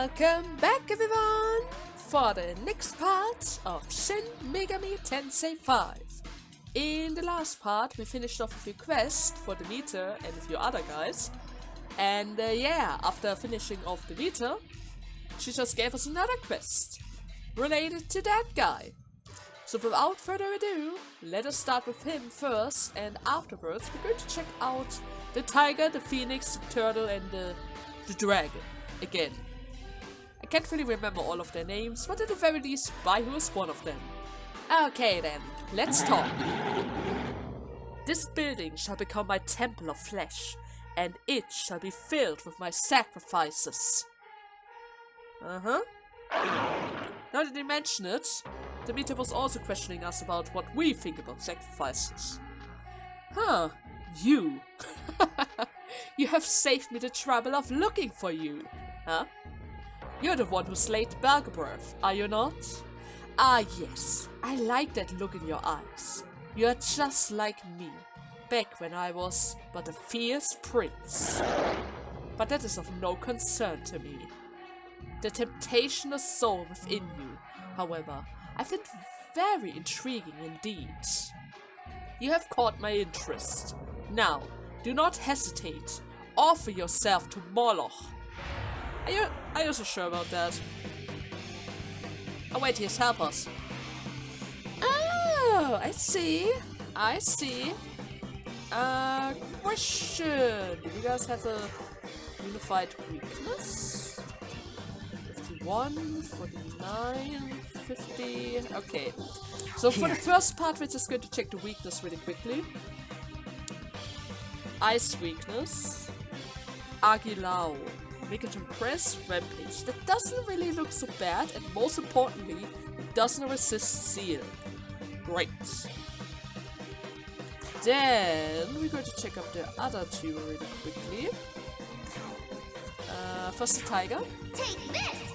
Welcome back, everyone, for the next part of Shin Megami Tensei 5. In the last part, we finished off a few quests for Demeter and a few other guys. And after finishing off Demeter, she just gave us another quest related to that guy. So without further ado, let us start with him first, and afterwards we're going to check out the tiger, the phoenix, the turtle, and the dragon again. I can't really remember all of their names, but at the very least, Baihu is one of them. Okay then, let's talk. This building shall become my temple of flesh, and it shall be filled with my sacrifices. Now that you mention it, Demeter was also questioning us about what we think about sacrifices. You. You have saved me the trouble of looking for you, huh? You're the one who slayed Belgabreath, are you not? Ah yes, I like that look in your eyes. You're just like me, back when I was but a fierce prince. But that is of no concern to me. The temptation of soul within you, however, I find very intriguing indeed. You have caught my interest. Now, do not hesitate. Offer yourself to Moloch. Are you so sure about that? Oh wait, he's help us. Oh, I see. Question. Do you guys have a unified weakness? 51, 49, 50. Okay. So for the first part, we're just going to check the weakness really quickly. Ice weakness. Agilao. Make it impress, rampage. That doesn't really look so bad, and most importantly, it doesn't resist seal. Great. Then we're going to check out the other two really quickly. First the tiger. Take this!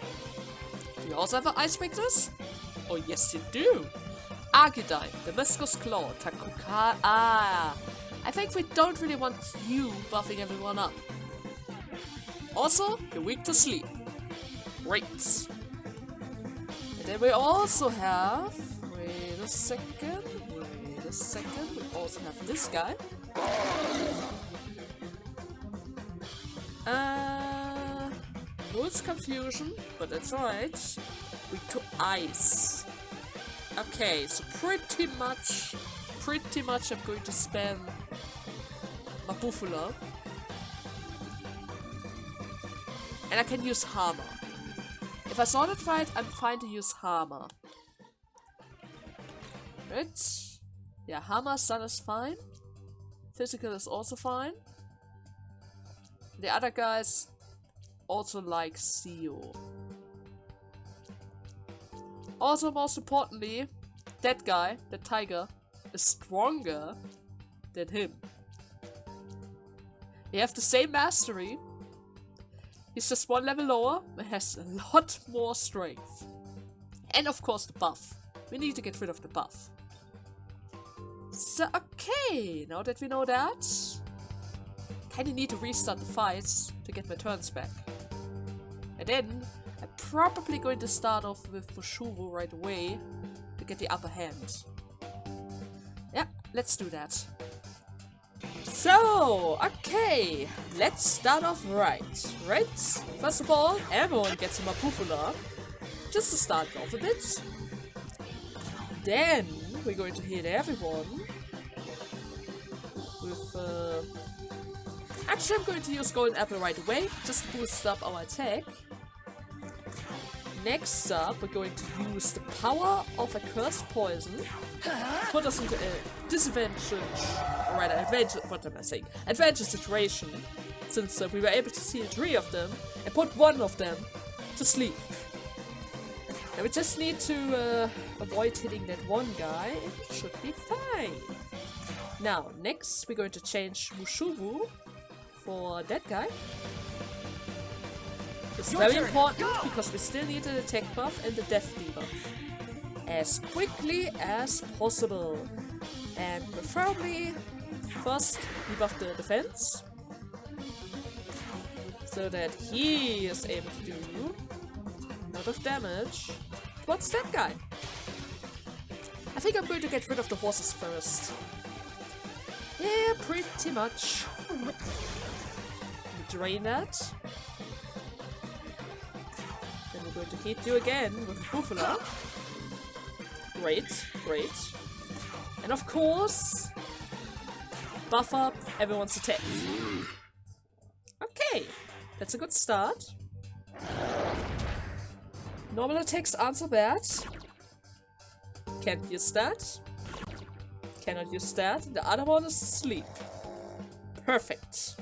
Do you also have an ice weakness? Oh yes you do! Argidine, the Viscous Claw, Takuka. I think we don't really want you buffing everyone up. Also, you're weak to sleep. Great. And then we also have... Wait a second. We also have this guy. No, it's confusion, but that's alright. Weak to ice. Okay, so pretty much I'm going to spam Mabufula. And I can use Hammer. If I saw that right, I'm fine to use Hammer. Right? Yeah, Hammer, Sun is fine. Physical is also fine. The other guys also like Seo. Also, most importantly, that guy, the tiger, is stronger than him. They have the same mastery. He's just one level lower, but has a lot more strength. And of course the buff. We need to get rid of the buff. So, okay, now that we know that, kinda need to restart the fights to get my turns back. And then, I'm probably going to start off with Mushovu right away to get the upper hand. Yeah, let's do that. So, okay, let's start off right? First of all, everyone gets a Mapufula, just to start off a bit. Then, we're going to hit everyone with, actually I'm going to use Golden Apple right away, just to boost up our attack. Next up, we're going to use the power of a cursed poison, put us into a disadvantage, or rather advantage situation, since we were able to see 3 of them, and put 1 of them to sleep. And we just need to avoid hitting that one guy, and it should be fine. Now, next, we're going to change Mushovu for that guy. It's very important because we still need an attack buff and the death debuff as quickly as possible. And preferably first debuff the defense so that he is able to do lot of damage. What's that guy? I think I'm going to get rid of the horses first. Yeah, pretty much. Drain that. Then we're going to hit you again with a buffalo. Great, great. And of course, buff up everyone's attack. Okay, that's a good start. Normal attacks aren't so bad. Can't use that. Cannot use that. The other one is sleep. Perfect.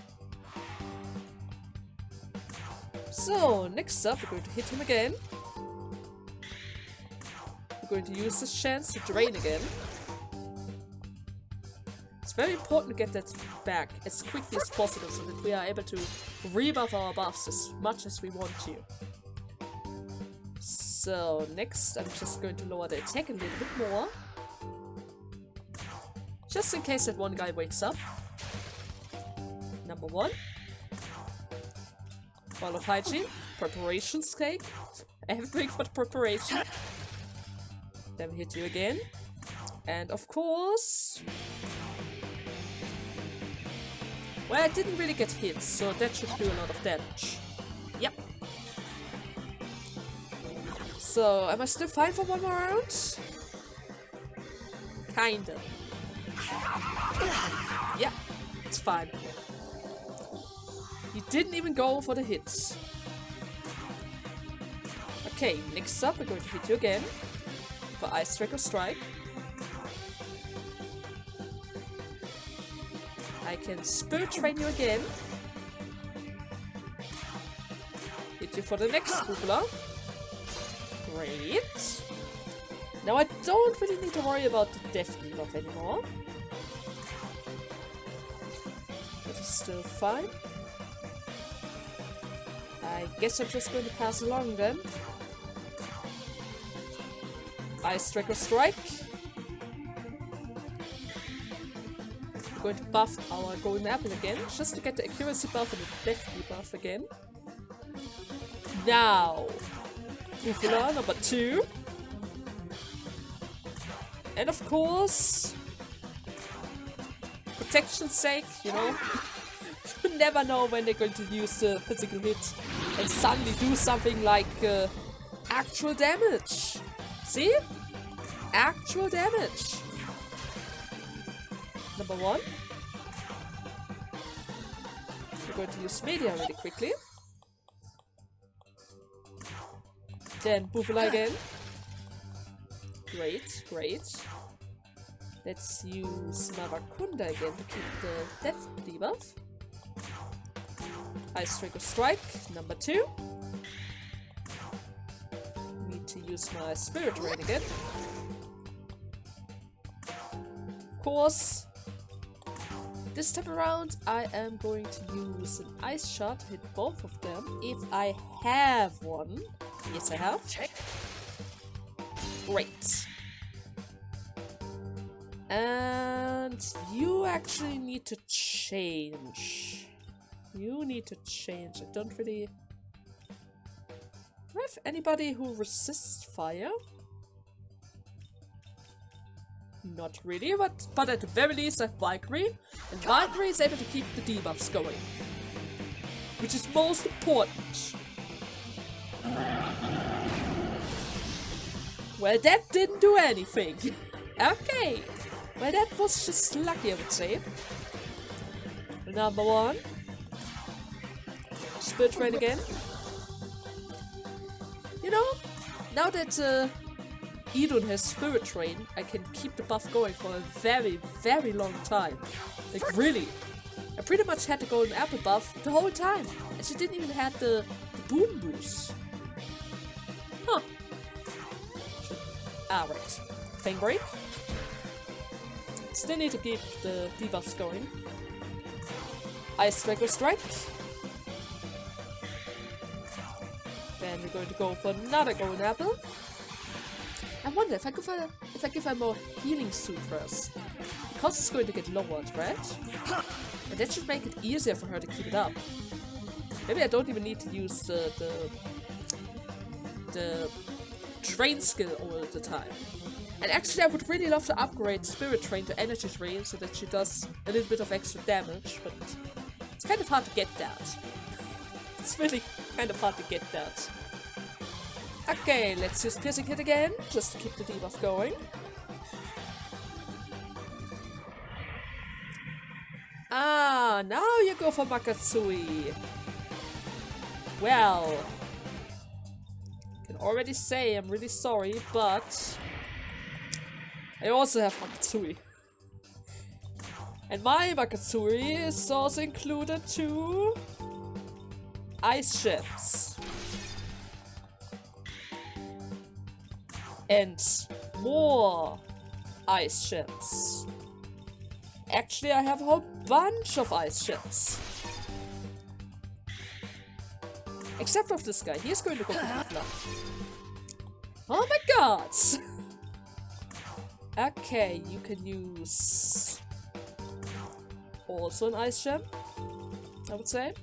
So, next up, we're going to hit him again. We're going to use this chance to drain again. It's very important to get that back as quickly as possible so that we are able to rebuff our buffs as much as we want to. So, next, I'm just going to lower the attack a little bit more. Just in case that one guy wakes up. Number 1. Ball of hygiene. Preparation cake. Everything for the preparation. Then we hit you again. And of course... well, I didn't really get hit, so that should do a lot of damage. Yep. So, am I still fine for one more round? Kinda. Yeah, it's fine. He didn't even go for the hits. Okay, next up we're going to hit you again for Ice Strike or Strike. I can Spirit Train you again. Hit you for the next Spookler. Great. Now I don't really need to worry about the death debuff anymore. That is still fine. I guess I'm just going to pass along then. Ice Strike or Strike. We're going to buff our Golden Apple again, just to get the accuracy buff and the death debuff again. Now, Ufula number 2. And of course, protection's sake, you know, you never know when they're going to use the physical hit and suddenly do something like actual damage. See? Actual damage. Number 1. We're going to use media really quickly. Then Bufala again. Great, great. Let's use Marakunda again to keep the death debuff. Ice Strike or Strike, number 2. Need to use my Spirit Rain again. Of course, this time around I am going to use an Ice Shot to hit both of them if I have one. Yes, I have. Great. And you actually need to change. You need to change. I don't really... do I have anybody who resists fire? Not really, but at the very least I have Valkyrie. And Valkyrie is able to keep the debuffs going. Which is most important. Well, that didn't do anything. Okay. Well, that was just lucky, I would say. Number 1. Spirit Rain again. You know, now that Idun has Spirit Rain, I can keep the buff going for a very, very long time. Like, really. I pretty much had the Golden Apple buff the whole time. And she didn't even have the Boom Boost. Huh. Alright. Fang Break. Still need to keep the debuffs going. Ice Strike or Strike. Then we're going to go for another Golden Apple. I wonder if I give her more healing suit first. Because it's going to get lowered, right? And that should make it easier for her to keep it up. Maybe I don't even need to use the the train skill all the time. And actually I would really love to upgrade Spirit Train to Energy Train so that she does a little bit of extra damage, but it's kind of hard to get that. It's really kind of hard to get that. Okay, let's use Piercing Hit again, just to keep the debuff going. Ah, now you go for Makatsui. Well, I can already say I'm really sorry, but I also have Makatsui. And my Makatsui is also included 2 ice ships. And more ice ships. Actually, I have a whole bunch of ice ships. Except for this guy, he's going to go for Hitler. Oh my god! Okay, you can use also an ice gem, I would say.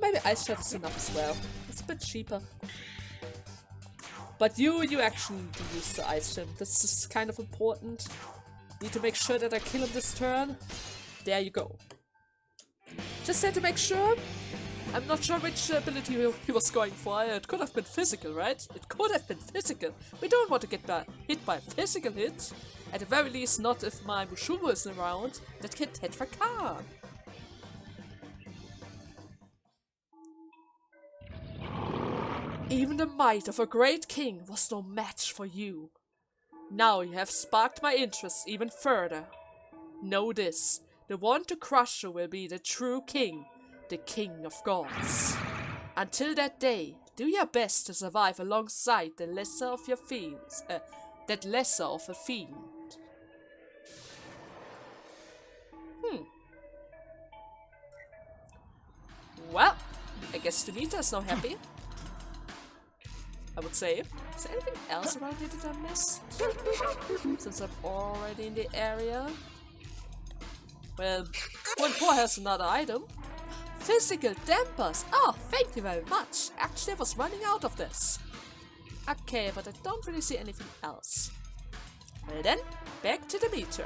Maybe ice gem is enough as well. It's a bit cheaper. But you actually need to use the ice gem. This is kind of important. Need to make sure that I kill him this turn. There you go. Just had to make sure. I'm not sure which ability he was going for. It could have been physical, right? It could have been physical. We don't want to get hit by a physical hit. At the very least, not if my Mushubu is around that can Tetra Khan. Even the might of a great king was no match for you. Now you have sparked my interest even further. Know this, the one to crush you will be the true king, the king of gods. Until that day, do your best to survive alongside the lesser of your fiends, that lesser of a fiend. Well, I guess Demeter is now happy. I would say. Is there anything else around here that I missed? Since I'm already in the area. Well, 1-4 has another item. Physical dampers! Oh, thank you very much! Actually, I was running out of this. Okay, but I don't really see anything else. Well then, back to Demeter.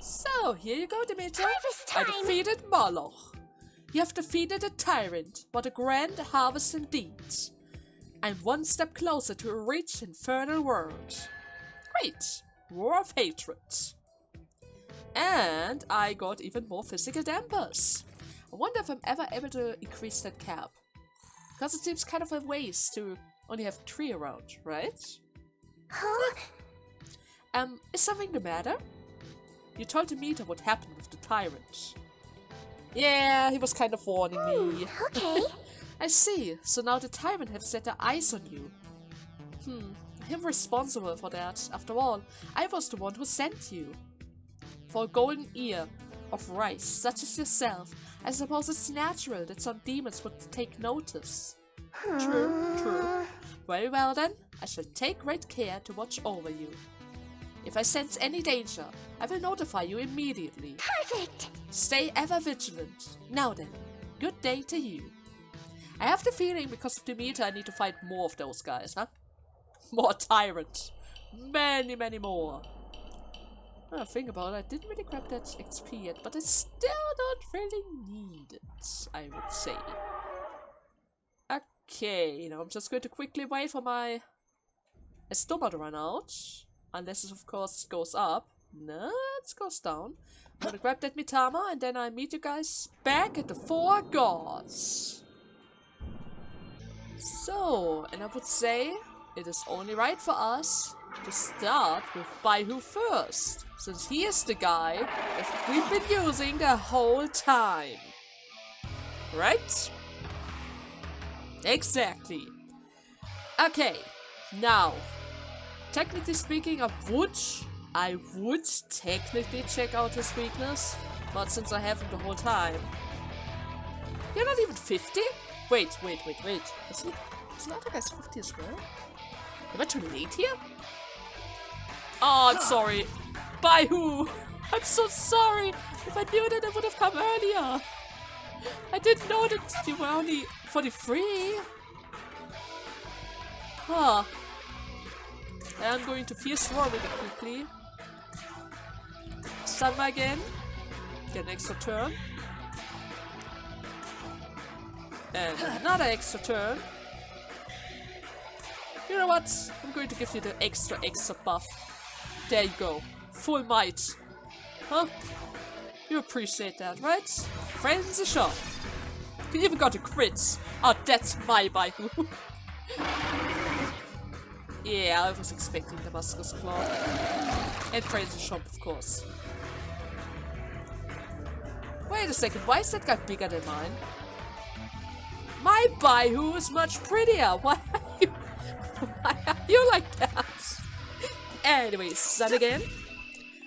So, here you go, Demeter. I defeated Moloch. You have defeated a tyrant. What a grand harvest indeed. I'm one step closer to a rich infernal world. Great! War of hatred. And I got even more physical dampers. I wonder if I'm ever able to increase that cap. Because it seems kind of a waste to only have 3 around, right? Huh? Is something the matter? You told Demeter what happened with the Tyrant. Yeah, he was kind of warning me. Okay. I see. So now the Tyrant have set their eyes on you. I'm responsible for that. After all, I was the one who sent you. For a golden ear of rice, such as yourself, I suppose it's natural that some demons would take notice. True. Very well then, I shall take great care to watch over you. If I sense any danger, I will notify you immediately. Perfect! Stay ever vigilant. Now then, good day to you. I have the feeling because of Demeter I need to fight more of those guys, huh? More Tyrant. Many more. Well, think about it, I didn't really grab that XP yet, but I still don't really need it, I would say. Okay, now I'm just going to quickly wait for my Estoma to run out. Unless it, of course, goes up. No, it goes down. I'm gonna grab that Mitama, and then I meet you guys back at the 4 Gods. So, and I would say it is only right for us to start with Baihu first, since he is the guy that we've been using the whole time. Right? Exactly. Okay, now, technically speaking, I would technically check out his weakness, but since I have him the whole time. You're not even 50? Wait. Is the other guy's 50 as well? Am I too late here? Oh, I'm sorry. Baihu! I'm so sorry! If I knew that, I would have come earlier! I didn't know that you were only 43. Huh. I'm going to Fierce Roar really quickly. Sunma again. Get an extra turn. And another extra turn. You know what? I'm going to give you the extra buff. There you go. Full might. Huh? You appreciate that, right? Friends in the shop. You even got a crit. Oh, that's my Baihu. Yeah, I was expecting the Muscus Claw. And Friends in the shop, of course. Wait a second, why is that guy bigger than mine? My Baihu is much prettier. Why are you like that? Anyways, Sun again.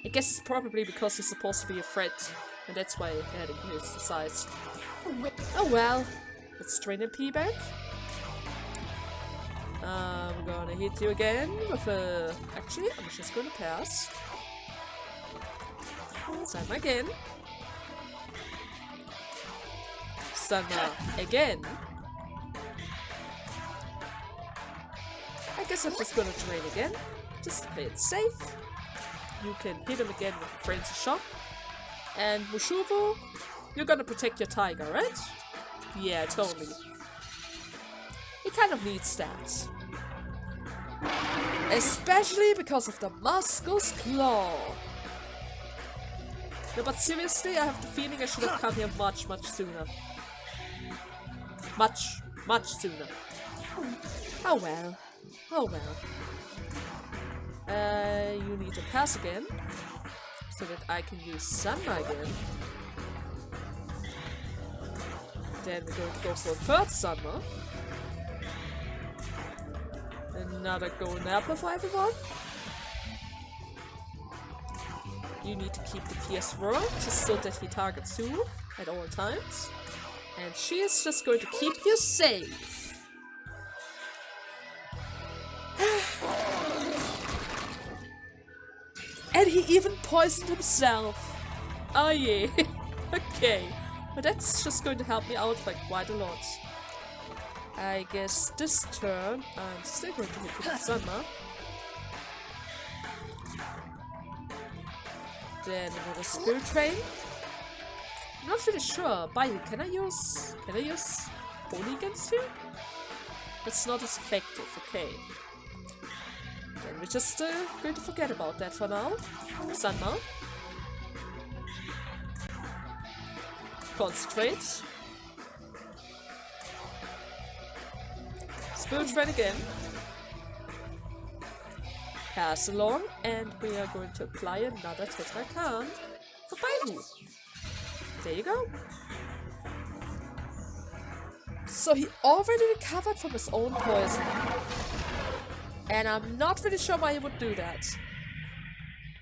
I guess it's probably because he's supposed to be a threat, and that's why he had increased the size. Oh well, let's train MP back. I'm gonna hit you again with a... Actually, I'm just gonna pass. Sunma again. Sunma again. I guess I'm just gonna train again. Just play it safe. You can hit him again with Frenzy Shot. And Mushubu, you're gonna protect your tiger, right? Yeah, totally. He kind of needs that. Especially because of the Muscus Claw. No, but seriously, I have the feeling I should have come here much sooner. Much sooner. Oh well. Oh well. You need to pass again, so that I can use Sunma again. Then we're going to go for a third Sunma. Another golden apple for everyone. You need to keep the Fierce Roar, just so that he targets you at all times. And she is just going to keep you safe. And he even poisoned himself. Oh yeah. Okay. But that's just going to help me out by quite a lot. I guess this turn I'm still going to hit with Sunma. Then another Spirit Train. I'm not really sure. Baihu, can I use Holy against you? That's not as effective, okay. Then we're just going to forget about that for now. Sunma. Concentrate. Spirit Train again. Pass along, and we are going to apply another Tetrakan for Baihu. There you go. So he already recovered from his own poison. And I'm not really sure why he would do that.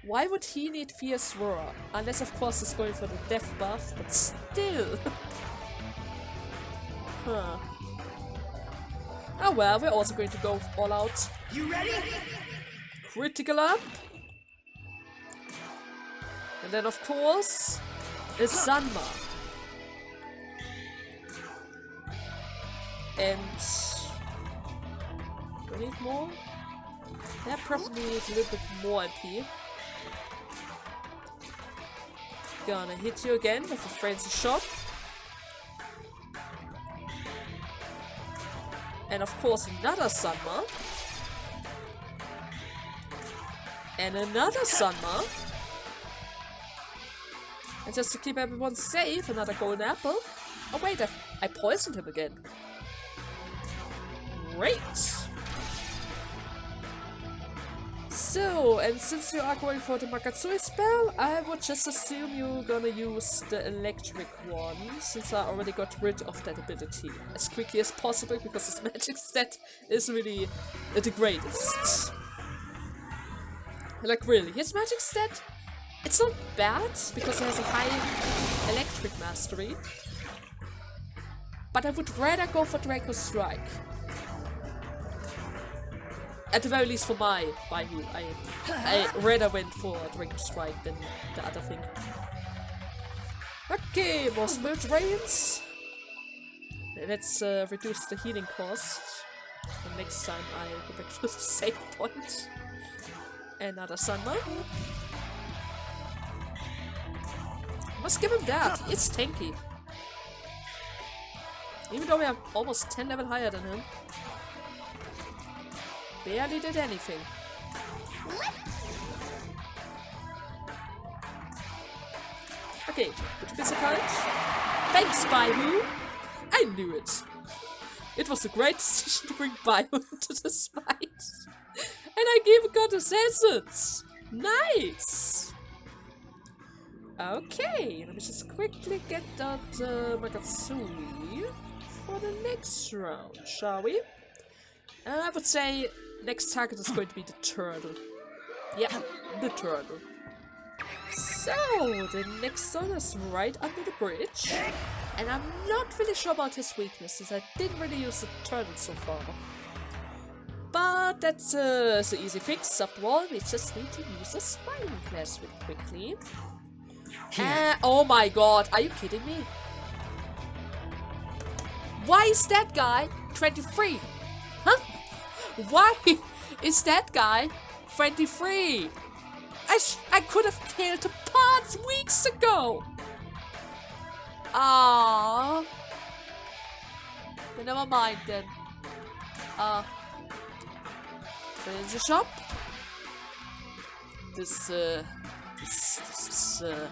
Why would he need Fierce Roar? Unless of course he's going for the death buff, but still. Huh. Oh well, we're also going to go all out. You ready? Critical up. And then of course is Sunma. And do I need more? Yeah, probably need a little bit more MP. Gonna hit you again with a Frenzy Shot. And of course another Sunma. And another Sunma. And just to keep everyone safe, another golden apple. Oh wait, I poisoned him again. Great! So, and since you are going for the Makatsui spell, I would just assume you're gonna use the electric one, since I already got rid of that ability as quickly as possible, because his magic stat is really the greatest. Like really, his magic stat, it's not bad, because he has a high electric mastery, but I would rather go for Draco Strike. At the very least for my Baihu, I rather went for Draco Strike than the other thing. Okay, more Spirit Drains. Let's reduce the healing cost. The next time I go back to the save point. Another sunlight. Must give him that. It's tanky. Even though we are almost 10 level higher than him. Barely did anything. Okay, which bits of courage? Thanks, Baihu! I knew it! It was a great decision to bring Baihu to this fight. And I even got his essence! Nice! Okay, let me just quickly get that Magatsumi for the next round, shall we? I would say next target is going to be the turtle. Yeah, the turtle. So, the next one is right under the bridge. And I'm not really sure about his weaknesses. I didn't really use the turtle so far. But that's an easy fix. After all, we just need to use a spine class really quickly. Oh my god, are you kidding me? Why is that guy 23? Huh? Why is that guy 23? I could have killed the parts weeks ago! Ah, never mind then. In the shop. This is a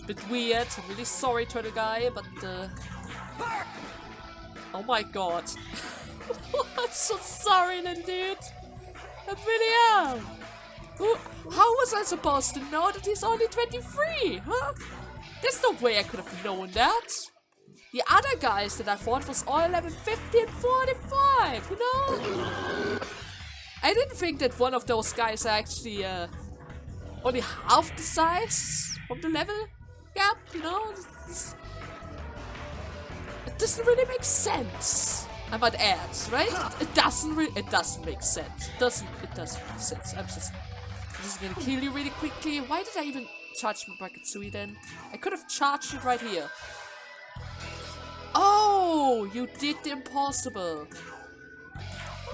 bit weird. I'm really sorry to the guy, but oh my god. I'm so sorry then, dude. I really am. How was I supposed to know that he's only 23, huh? There's no way I could have known that. The other guys that I fought was all level 50 and 45, you know? I didn't think that one of those guys are actually only half the size of the level gap, you know? It doesn't really make sense. I might add, right? It doesn't make sense. It doesn't make sense. I'm just gonna kill you really quickly. Why did I even charge my Bakatsui then? I could have charged it right here. Oh, you did the impossible.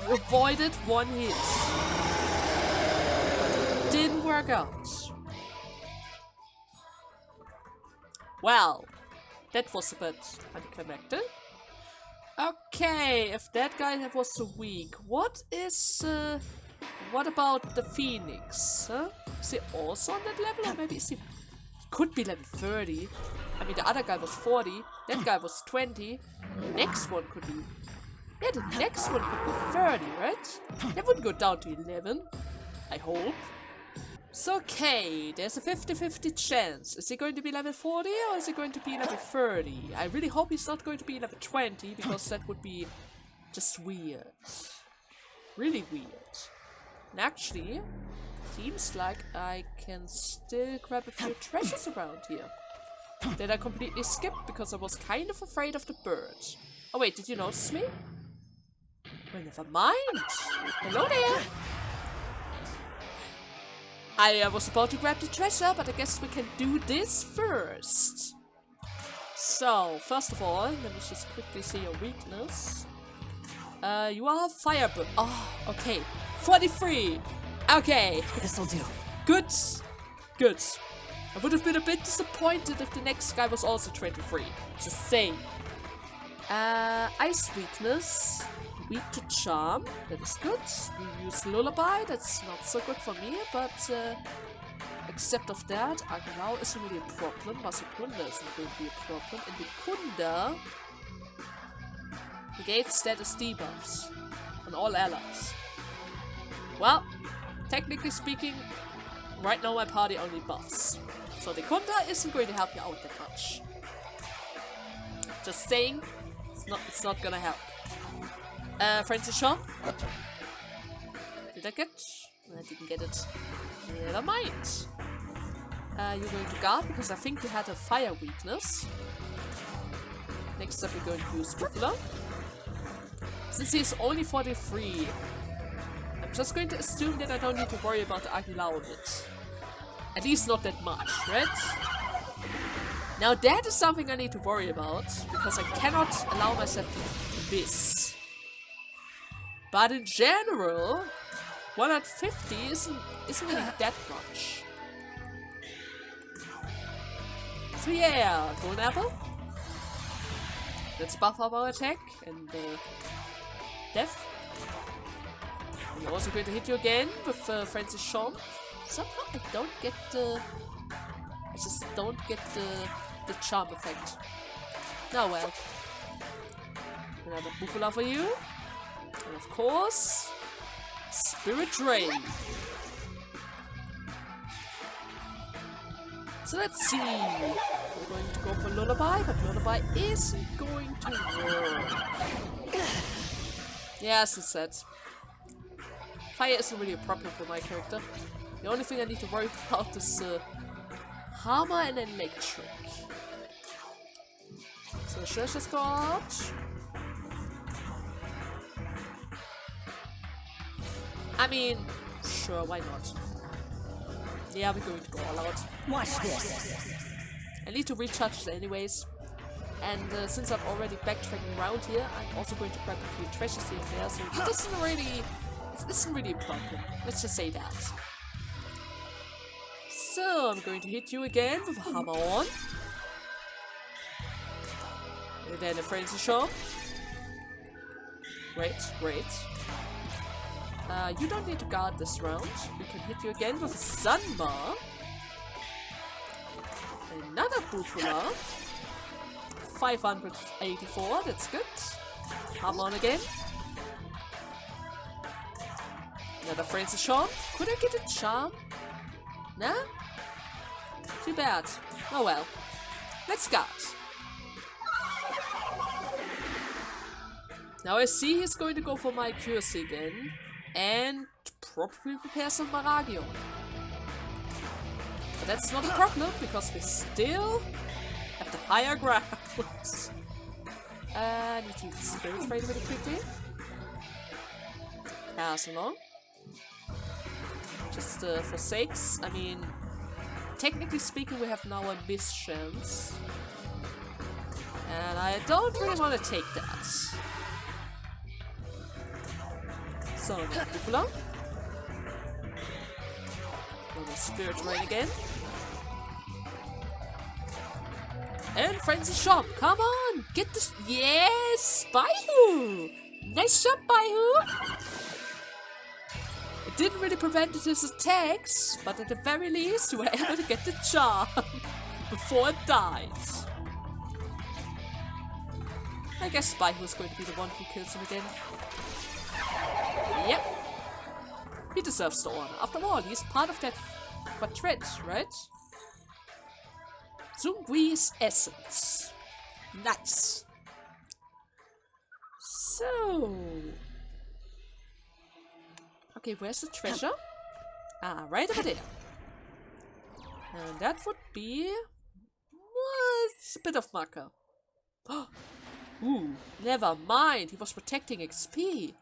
You avoided one hit. But it didn't work out. Well, that was a bit anticlimactic. Okay, if that guy was so weak, what about the Phoenix? Huh? Is he also on that level? Or maybe he could be level 30. I mean, the other guy was 40, that guy was 20. The next one could be... Yeah, the next one could be 30, right? That wouldn't go down to 11, I hope. So, okay, there's a 50-50 chance. Is he going to be level 40 or is he going to be level 30? I really hope he's not going to be level 20, because that would be just weird. Really weird. And actually, seems like I can still grab a few treasures around here. That I completely skipped because I was kind of afraid of the bird. Oh wait, did you notice me? Well, never mind. Hello there. I was about to grab the treasure, but I guess we can do this first. So, first of all, let me just quickly see your weakness. You are firebird. Oh, okay. 43. Okay. This'll do. Good. Good. I would have been a bit disappointed if the next guy was also 23. Just saying. Ice weakness. Weak to charm. That is good. You use lullaby. That's not so good for me, but except of that, Afterall isn't really a problem. Masakunda isn't going to be a problem. And the Kunda negates status debuffs on all allies. Well, technically speaking, right now my party only buffs. So the Kunda isn't going to help you out that much. Just saying, it's not gonna help. Francis Shaw? Did I get? I didn't get it. Never mind. You're going to guard because I think you had a fire weakness. Next up we're going to use Butler. Since he's only 43, I'm just going to assume that I don't need to worry about the Afterall a bit. At least not that much, right? Now that is something I need to worry about, because I cannot allow myself to miss. But in general, 150 isn't really that much. So yeah, Golden Apple. Let's buff up our attack and death. I'm also going to hit you again with Francis Sean. Somehow I don't get the... I just don't get the charm effect. Oh well. Another Buffalo for you. And of course... Spirit Drain. So let's see. We're going to go for Lullaby, but Lullaby isn't going to work. Yeah, as I said. Fire isn't really a problem for my character. The only thing I need to worry about is Hammer and Electric. So let's just go out. I mean, sure, why not? Yeah, we're going to go all out. Watch this. I need to recharge it anyways. And since I'm already backtracking around here, I'm also going to grab a few treasures here and there, so it isn't really a problem. Let's just say that. So, I'm going to hit you again with a hammer on. And then a frenzy shot. Great. You don't need to guard this round. We can hit you again with a Sunbar. Another Bufula. 584, that's good. Hammer on again. Another frenzy shot. Could I get a charm? Nah? Too bad. Oh well. Let's guard. Now I see he's going to go for my accuracy again. And probably prepare some Maragio. But that's not a problem, because we still have the higher ground. I need to use Spirit Rain really quickly. Pass along. Just for sakes. I mean, technically speaking, we have now a miss chance. And I don't really want to take that. So, Bufula. Another Spirit Rain again. And Frenzy Shop, come on! Get this. Yes! Baihu! Nice job, Baihu! It didn't really prevent his attacks, but at the very least, you were able to get the charm before it died. I guess Baihu is going to be the one who kills him again. Yep. He deserves the honor. After all, he's part of that quartet, right? Zungui's Essence. Nice. So... Okay, where's the treasure? Ah, right over there. And that would be... Well, it's a bit of marker. Ooh, never mind. He was protecting XP.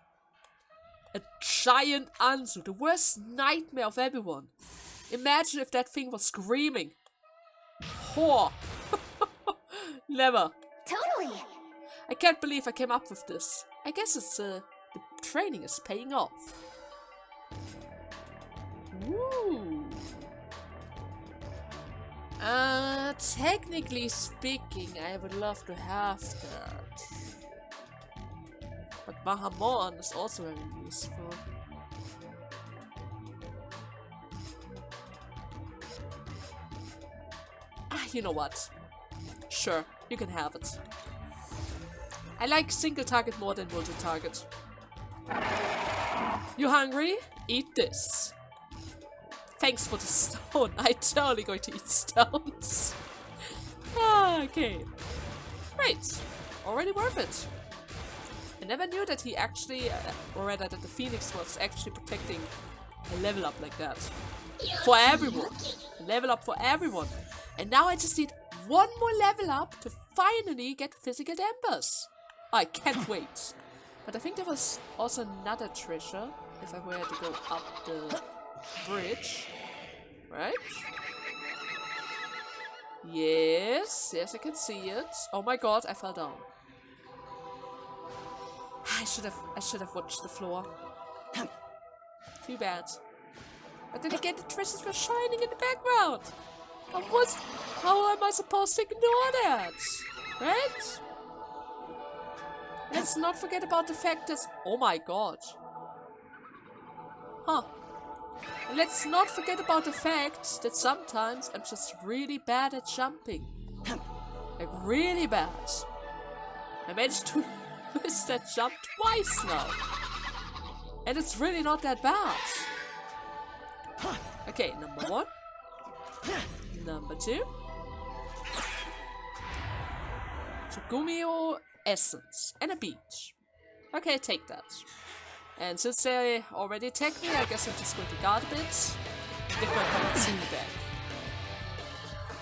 A giant Anzu, the worst nightmare of everyone. Imagine if that thing was screaming. Whore. Never. Totally. I can't believe I came up with this. I guess it's the training is paying off. Ooh. Technically speaking, I would love to have that. But Bahamon is also very useful. Ah, you know what? Sure, you can have it. I like single target more than multi-target. You hungry? Eat this. Thanks for the stone. I'm totally going to eat stones. Ah, okay. Great. Already worth it. I never knew that he actually, or rather that the Phoenix was actually protecting a level up like that. For everyone. A level up for everyone. And now I just need one more level up to finally get physical dampers. I can't wait. But I think there was also another treasure if I were to go up the bridge. Right? Yes, I can see it. Oh my god, I fell down. I should have watched the floor. Too bad. But then again, the treasures were shining in the background. How am I supposed to ignore that? Right? Let's not forget about the fact that... Oh my god. Huh. Let's not forget about the fact that sometimes I'm just really bad at jumping. Like, really bad. I managed to miss that jump twice now. And it's really not that bad. Okay, number 1. Number 2. Chugumio Essence. And a beach. Okay, take that. And since they already attacked me, I guess I'm just going to guard a bit. Get my Panzini back.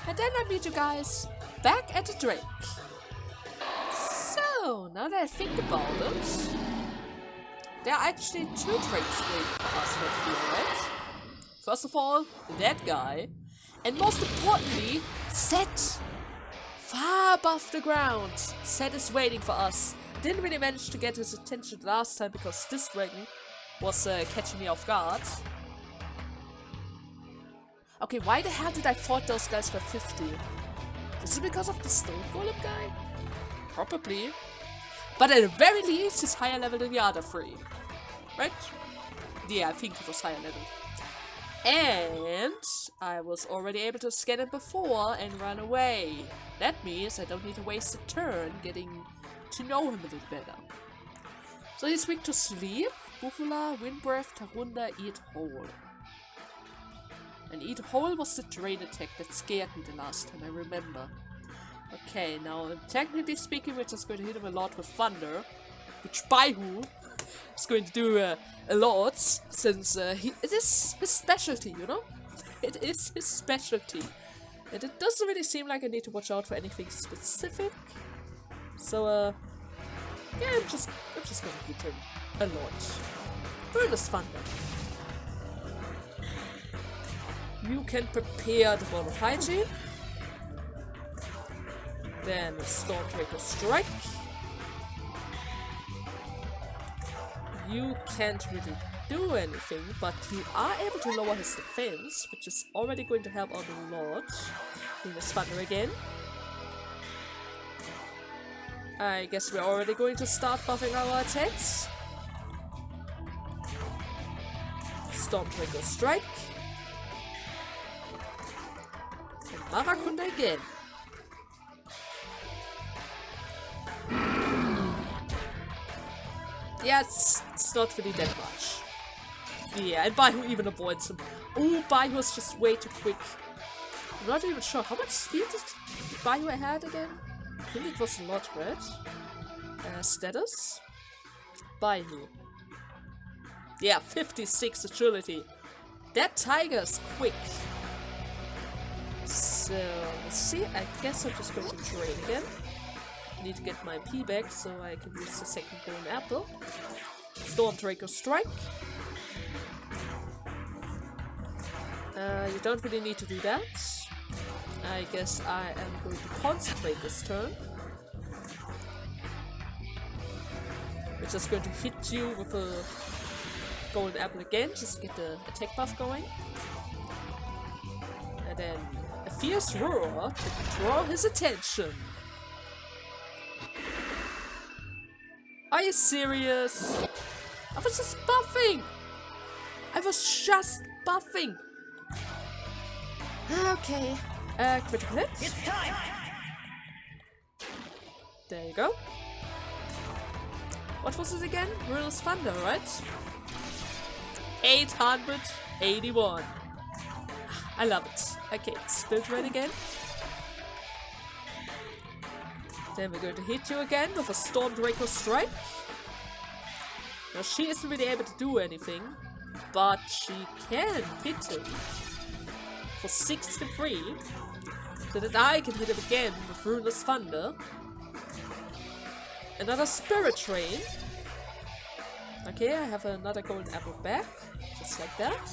And then I meet you guys back at the drink. So, now that I think about it, there are actually 2 drinks waiting for us that feel right. First of all, that guy. And most importantly, Set! Far above the ground. Set is waiting for us. Didn't really manage to get his attention last time because this dragon was catching me off guard. Okay, why the hell did I fight those guys for 50? Is it because of the stone golem guy? Probably. But at the very least, he's higher level than the other 3. Right? Yeah, I think he was higher level. And I was already able to scan him before and run away. That means I don't need to waste a turn getting to know him a little better. So he's weak to sleep, Bufula, Wind Breath, Tarunda, Eat Whole. And Eat Whole was the drain attack that scared me the last time, I remember. Okay, now technically speaking, we're just going to hit him a lot with Thunder, which Baihu is going to do a lot, since it is his specialty, you know? It is his specialty. And it doesn't really seem like I need to watch out for anything specific. So, yeah, I'm just gonna hit him a lot. Furnace Thunder. You can prepare the Ball of Hygiene. Then a Stormbreaker Strike. You can't really do anything, but you are able to lower his defense, which is already going to help out a lot. Furnace Thunder again. I guess we're already going to start buffing our attacks. Stormbreaker Strike. And Marakunda again. Yeah, it's not really that much. Yeah, and Baihu even avoids him. Oh, Baihu was just way too quick. I'm not even sure. How much speed did Baihu had again? I think it was a lot, right? Status? Baihu. Yeah, 56 agility. That tiger's quick. So, let's see. I guess I'm just going to train again. I need to get my P back so I can use the second golden apple. Stormbreaker Strike. You don't really need to do that. I guess I am going to concentrate this turn. We're just going to hit you with a golden apple again, just to get the attack buff going. And then a fierce roar to draw his attention. Are you serious? I was just buffing! I was just buffing! Okay. Critical hit. It's time. There you go. What was it again? Furnace Thunder, right? 881. I love it. Okay, Spirit Rain again. Then we're going to hit you again with a Stormbreaker Strike. Now she isn't really able to do anything, but she can hit him for 63, so that I can hit him again with Furnace Thunder. Another Spirit Train. Okay, I have another golden apple back, just like that.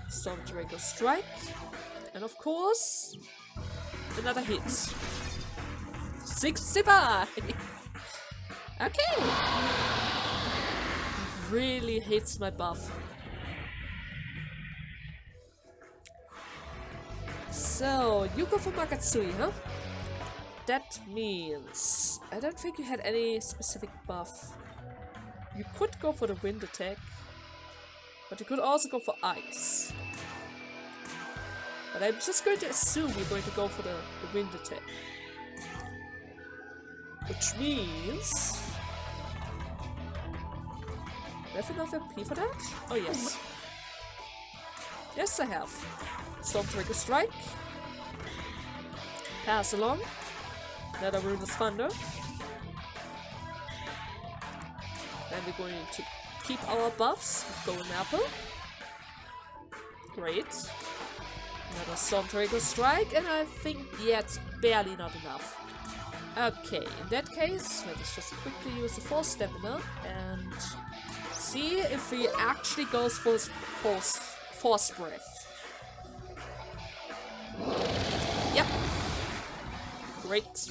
Stormbreaker Strike. And of course, another hit. 65! Okay! He really hates my buff. So, you go for Makatsui, huh? That means... I don't think you had any specific buff. You could go for the wind attack. But you could also go for ice. But I'm just going to assume you're going to go for the wind attack. Which means... Do I have enough MP for that? Oh yes. Yes, I have. Storm Trigger Strike. Pass along. Another Rune of Thunder. Then we're going to keep our buffs with Golden Apple. Great. Another Storm Trigger Strike, and I think, yeah, it's barely not enough. Okay, in that case, let us just quickly use the Force Stamina and see if he actually goes for his Force Breath. Yep. Great.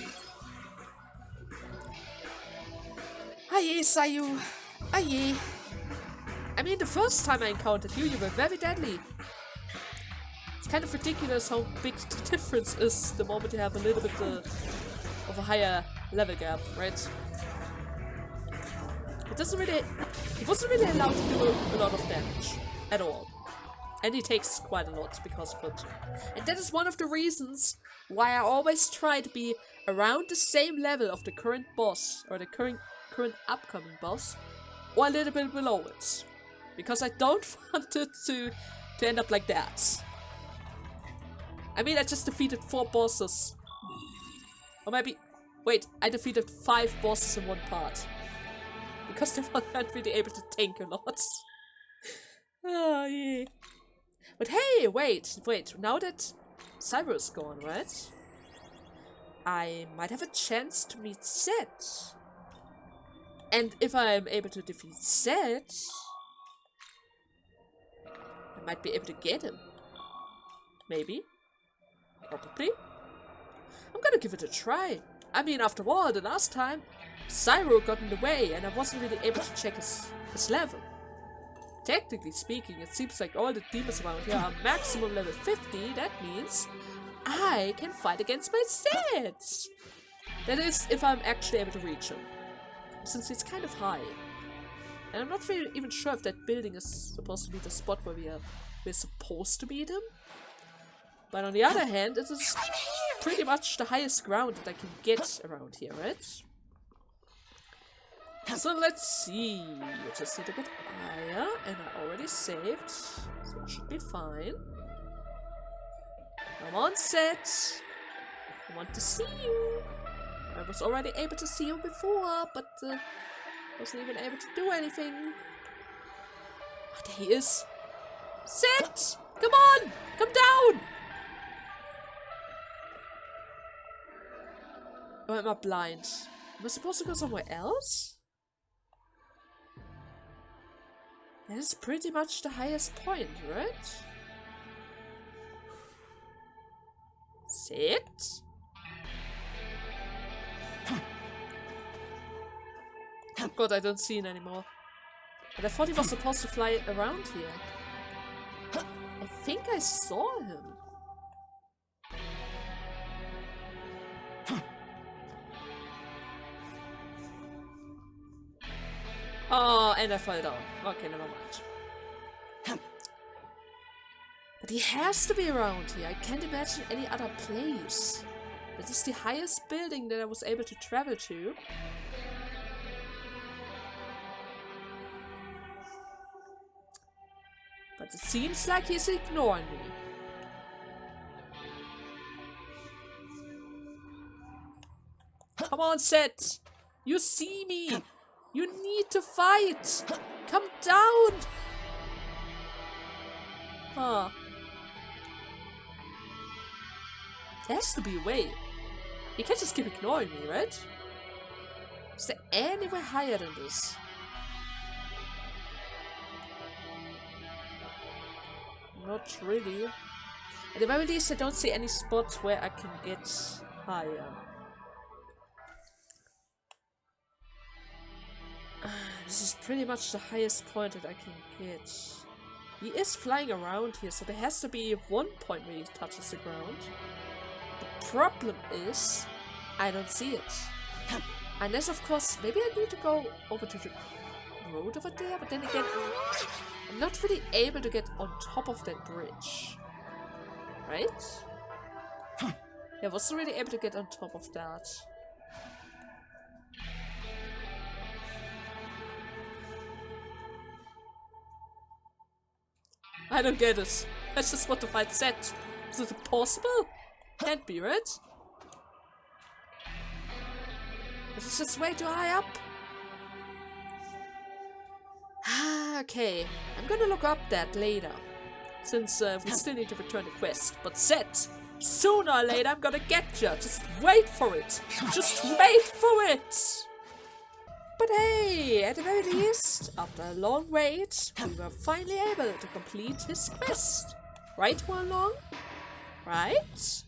Aye, Sayu. Aye. I mean, the first time I encountered you, you were very deadly. It's kind of ridiculous how big the difference is the moment you have a little bit of a higher level gap, right? It wasn't really allowed to do a lot of damage at all. And he takes quite a lot because of it. And that is one of the reasons why I always try to be around the same level of the current boss, or the current upcoming boss, or a little bit below it. Because I don't want it to end up like that. I mean, I just defeated 4 bosses. Or maybe... Wait, I defeated 5 bosses in one part. Because they weren't really able to tank a lot. Oh, yeah. But hey, wait. Now that Cyber is gone, right? I might have a chance to meet Zed. And if I'm able to defeat Zed, I might be able to get him. Maybe. Probably. I'm gonna give it a try. I mean, after all, the last time, Cyro got in the way and I wasn't really able to check his level. Technically speaking, it seems like all the demons around here are maximum level 50. That means I can fight against my Zeds. That is, if I'm actually able to reach him. Since it's kind of high. And I'm not really even sure if that building is supposed to be the spot where we're supposed to beat him. But on the other hand, it is pretty much the highest ground that I can get around here, right? So let's see. You just need to get higher, and I already saved, so it should be fine. Come on, Set. I want to see you. I was already able to see you before, but wasn't even able to do anything. Oh, there he is. Set! Come on! Come down! Or am I blind? Am I supposed to go somewhere else? That is pretty much the highest point, right? Sit. Oh god, I don't see him anymore. But I thought he was supposed to fly around here. I think I saw him. Oh, and I fell down. Okay, never mind. But he has to be around here. I can't imagine any other place. This is the highest building that I was able to travel to. But it seems like he's ignoring me. Come on, Set! You see me! You need to fight! Come down! Huh. There has to be a way. You can't just keep ignoring me, right? Is there anywhere higher than this? Not really. At the very least, I don't see any spots where I can get higher. This is pretty much the highest point that I can get. He is flying around here, so there has to be one point where he touches the ground. The problem is, I don't see it. Unless, of course, maybe I need to go over to the road over there, but then again, I'm not really able to get on top of that bridge. Right? Yeah, I wasn't really able to get on top of that. I don't get it. I just want to find Set. Is it possible? Can't be, right? This is just way too high up. Okay, I'm gonna look up that later. Since we still need to return the quest. But Set, sooner or later I'm gonna get you. Just wait for it. Just wait for it. But hey, at the very least, after a long wait, we were finally able to complete his quest. Right, Huanglong? Right?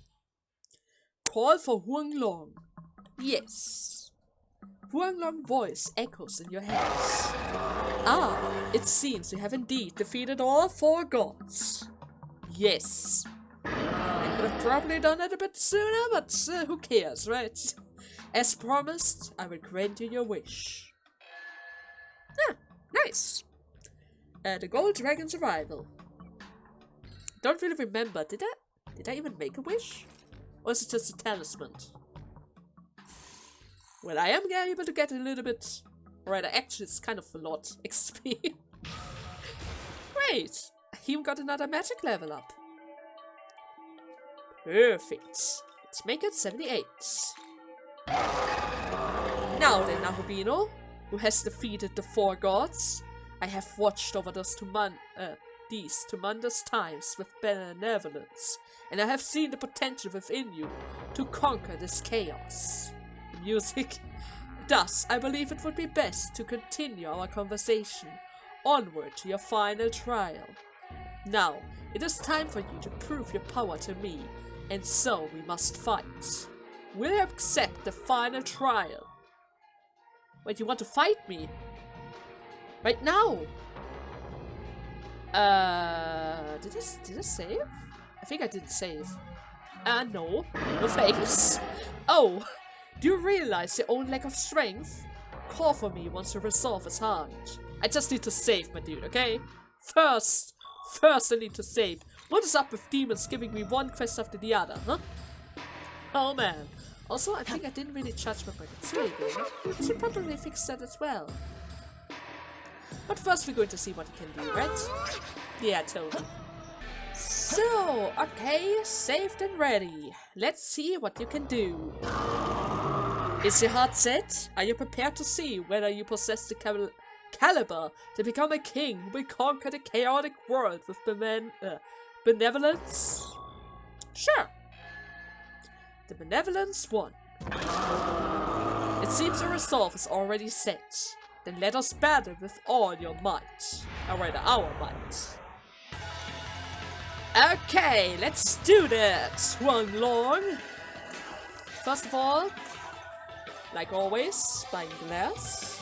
Call for Huanglong. Yes. Huanglong's voice echoes in your heads. Ah, it seems you have indeed defeated all 4 gods. Yes. I could have probably done it a bit sooner, but who cares, right? As promised, I will grant you your wish. Ah, nice. The Gold Dragon's arrival. Don't really remember, did I even make a wish? Or is it just a talisman? Well, I am able to get a little bit... Alright, actually it's kind of a lot XP. Great! I even got another magic level up. Perfect. Let's make it 78. Now then, Nahobino, who has defeated the 4 gods, I have watched over these tremendous times with benevolence, and I have seen the potential within you to conquer this chaos. Music. Thus, I believe it would be best to continue our conversation onward to your final trial. Now, it is time for you to prove your power to me, and so we must fight. Will you accept the final trial? Wait, you want to fight me? Right now? Did I save? I think I didn't save. No. No thanks. Oh, do you realize your own lack of strength? Call for me once you resolve his hand. I just need to save, my dude, okay? First I need to save. What is up with demons giving me one quest after the other, huh? Oh man. Also, I think I didn't really judge my Magatsu again. I should probably fix that as well. But first we're going to see what he can do, right? Yeah, totally. So, okay, saved and ready. Let's see what you can do. Is your heart set? Are you prepared to see whether you possess the caliber to become a king who will conquer the chaotic world with benevolence? Sure. The benevolence won. It seems your resolve is already set. Then let us battle with all your might. Or rather, our might. Okay, let's do that, Huanglong. First of all, like always, spine glass.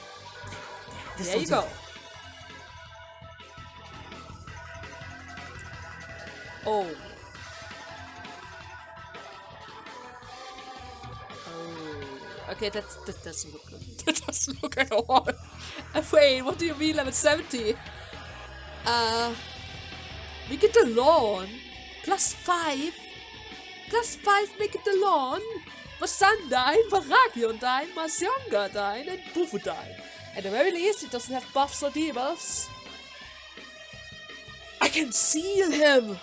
There you go. Oh. Okay, that doesn't look good. That doesn't look at all. Wait, what do you mean level 70? Make it the lawn. +5. +5 make it the lawn. Was Sun Dine, Varagion Dine, Masyonga Dine, and Bufu Dine. At the very least, it doesn't have buffs or debuffs. I can seal him!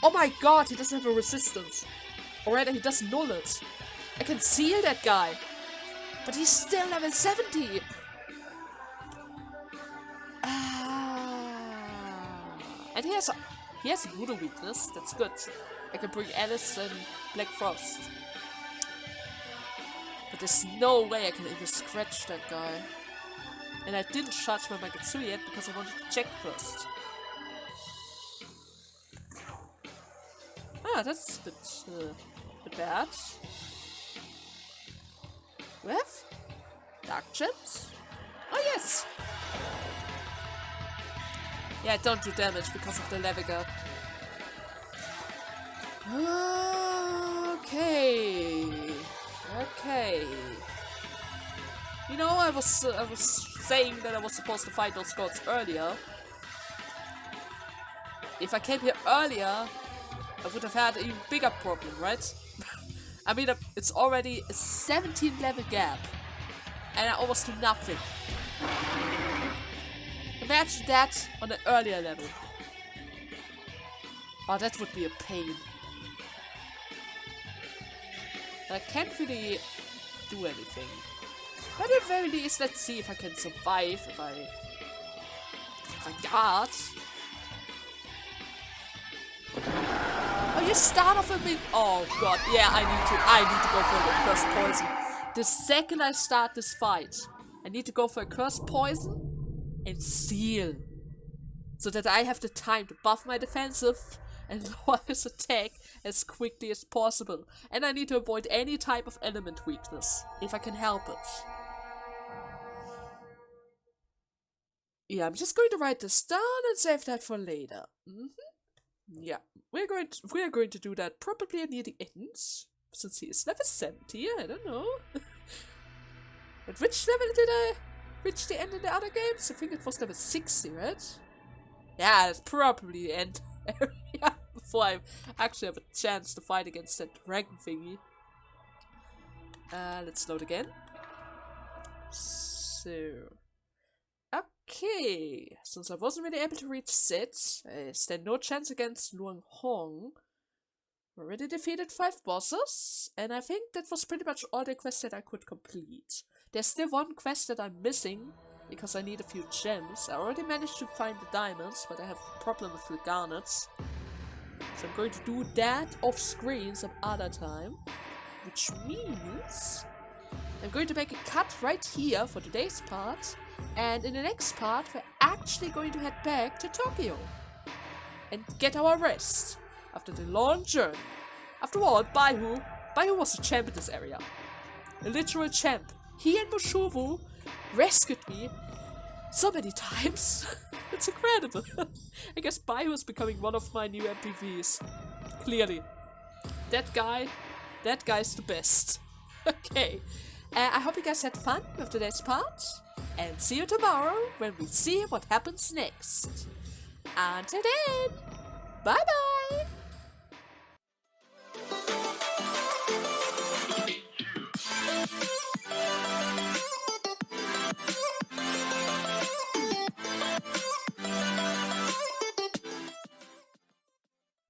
Oh my god, he doesn't have a resistance. Or rather, he does null it. I can seal that guy. But he's still level 70. And he has a voodoo weakness. That's good. I can bring Alice and Black Frost. But there's no way I can even scratch that guy. And I didn't charge my Magatsu yet because I wanted to check first. Ah, that's a bit bad. We have Dark Gems. Oh yes! Yeah, don't do damage because of the level gap. Okay. Okay. You know, I was saying that I was supposed to fight those gods earlier. If I came here earlier, I would have had an even bigger problem, right? I mean, it's already a 17 level gap, and I almost do nothing. Imagine that on an earlier level. Oh, that would be a pain. I can't really do anything. But at the very least, let's see if I can survive if I guard. Oh, you start off a bit. Oh god, yeah, I need to go for the cursed poison. The second I start this fight, I need to go for a cursed poison and seal. So that I have the time to buff my defensive and lower his attack as quickly as possible. And I need to avoid any type of element weakness, if I can help it. Yeah, I'm just going to write this down and save that for later. Yeah, we're going to do that probably near the end, since he is level 70, I don't know. At which level did I reach the end in the other games? I think it was level 60, right? Yeah, that's probably the end area before I actually have a chance to fight against that dragon thingy. Let's load again. So... Okay, since I wasn't really able to reach Sid, I stand no chance against Luang Hong. Already defeated 5 bosses, and I think that was pretty much all the quests that I could complete. There's still one quest that I'm missing, because I need a few gems. I already managed to find the diamonds, but I have a problem with the garnets. So I'm going to do that off screen some other time, which means I'm going to make a cut right here for today's part. And in the next part, we're actually going to head back to Tokyo and get our rest after the long journey. After all, Baihu was a champ in this area. A literal champ. He and Mushovu rescued me so many times. It's incredible. I guess Baihu is becoming one of my new MPVs. Clearly. That guy's the best. Okay. I hope you guys had fun with today's part. And see you tomorrow when we see what happens next. Until then, bye bye!